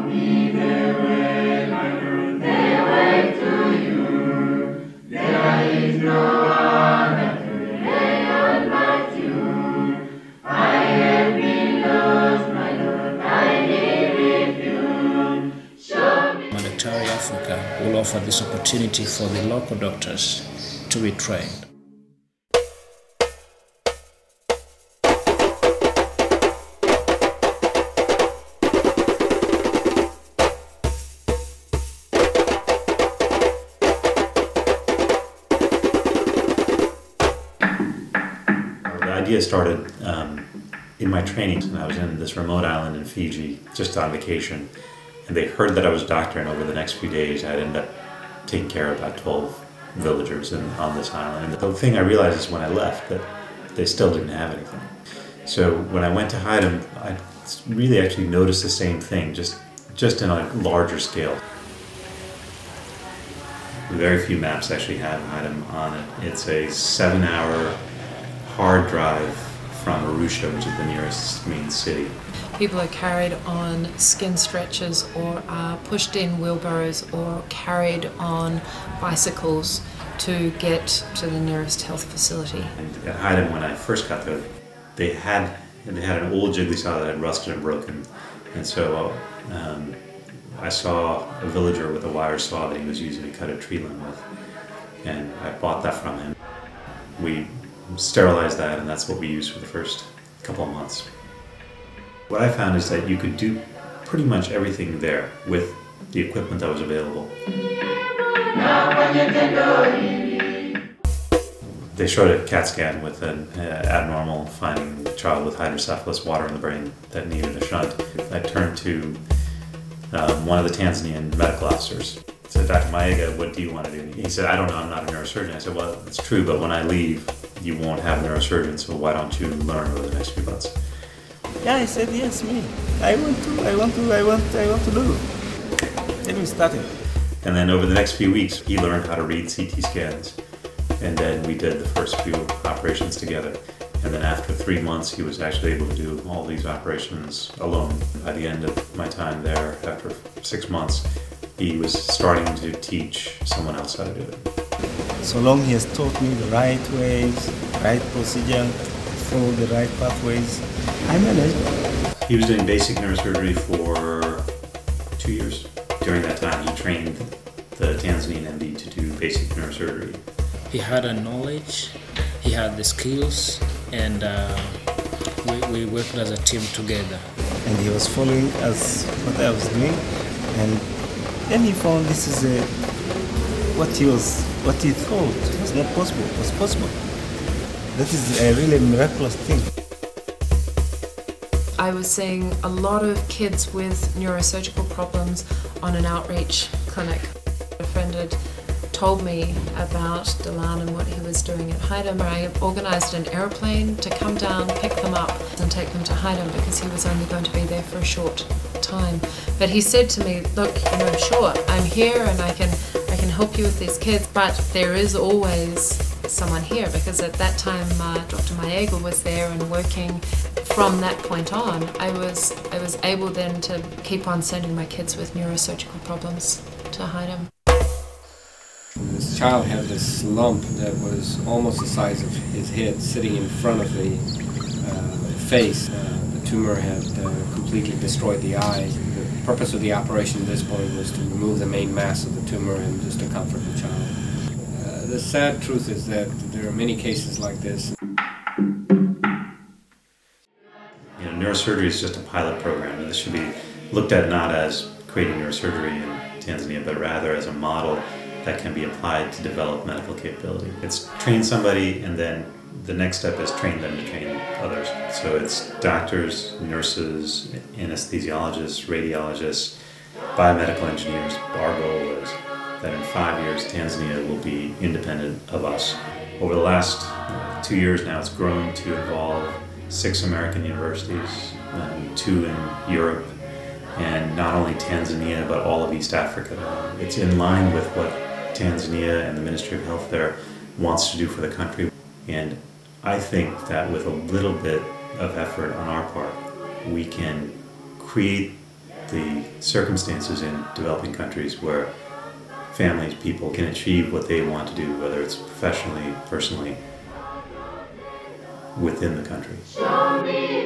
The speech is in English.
me their way, they wave to you. There is no other creator but you. I have been lost, my Lord, I need refuge. Show me. Madaktari Africa will offer this opportunity for the local doctors to be trained. The idea started in my training, and I was in this remote island in Fiji, just on vacation, and they heard that I was a doctor, and over the next few days I'd end up taking care of about 12 villagers on this island. And the thing I realized is when I left that they still didn't have anything. So when I went to hide them, I really actually noticed the same thing, just in a larger scale. Very few maps actually have Haidam on it. It's a 7-hour hard drive from Arusha, which is the nearest main city. People are carried on skin stretchers or are pushed in wheelbarrows or carried on bicycles to get to the nearest health facility. And at Haidam, when I first got there, they had an old jiggly saw that had rusted and broken, and so I saw a villager with a wire saw that he was using to cut a tree limb with, and I bought that from him. We sterilized that, and that's what we used for the first couple of months. What I found is that you could do pretty much everything there with the equipment that was available. They showed a CAT scan with an abnormal finding child with hydrocephalus, water in the brain that needed a shunt. I turned to one of the Tanzanian medical officers. I said, Dr. Maega, what do you want to do? He said, I don't know, I'm not a neurosurgeon. I said, well, it's true, but when I leave, you won't have a neurosurgeon, so why don't you learn over the next few months? Yeah, I said, yes, me. I want to do. Then we started. And then over the next few weeks, he learned how to read CT scans. And then we did the first few operations together. And then after 3 months, he was actually able to do all these operations alone. By the end of my time there, after 6 months, he was starting to teach someone else how to do it. So long he has taught me the right ways, right procedure, follow the right pathways, I managed. He was doing basic neurosurgery for 2 years. During that time, he trained the Tanzanian MD to do basic neurosurgery. He had a knowledge, he had the skills, and we worked as a team together. And he was following as what I was doing, and then he found this is what he thought was not possible, was possible. That is a really miraculous thing. I was seeing a lot of kids with neurosurgical problems on an outreach clinic. A friend had told me about Delan and what he was doing at Haidam. I organised an aeroplane to come down, pick them up and take them to Haidam because he was only going to be there for a short time. But he said to me, look, you know, sure, I'm here and I can help you with these kids, but there is always someone here, because at that time Dr. Maega was there and working. From that point on, I was able then to keep on sending my kids with neurosurgical problems to Haidam. This child had this lump that was almost the size of his head sitting in front of the face. The tumor had completely destroyed the eye. The purpose of the operation at this point was to remove the main mass of the tumor and just to comfort the child. The sad truth is that there are many cases like this. You know, neurosurgery is just a pilot program, and this should be looked at not as creating neurosurgery in Tanzania, but rather as a model that can be applied to develop medical capability. It's train somebody, and then the next step is train them to train others. So it's doctors, nurses, anesthesiologists, radiologists, biomedical engineers. Our goal is that in 5 years, Tanzania will be independent of us. Over the last 2 years now, it's grown to involve 6 American universities, 2 in Europe, and not only Tanzania, but all of East Africa. It's in line with what Tanzania and the Ministry of Health there wants to do for the country. And I think that with a little bit of effort on our part, we can create the circumstances in developing countries where families, people can achieve what they want to do, whether it's professionally, personally, within the country. Show me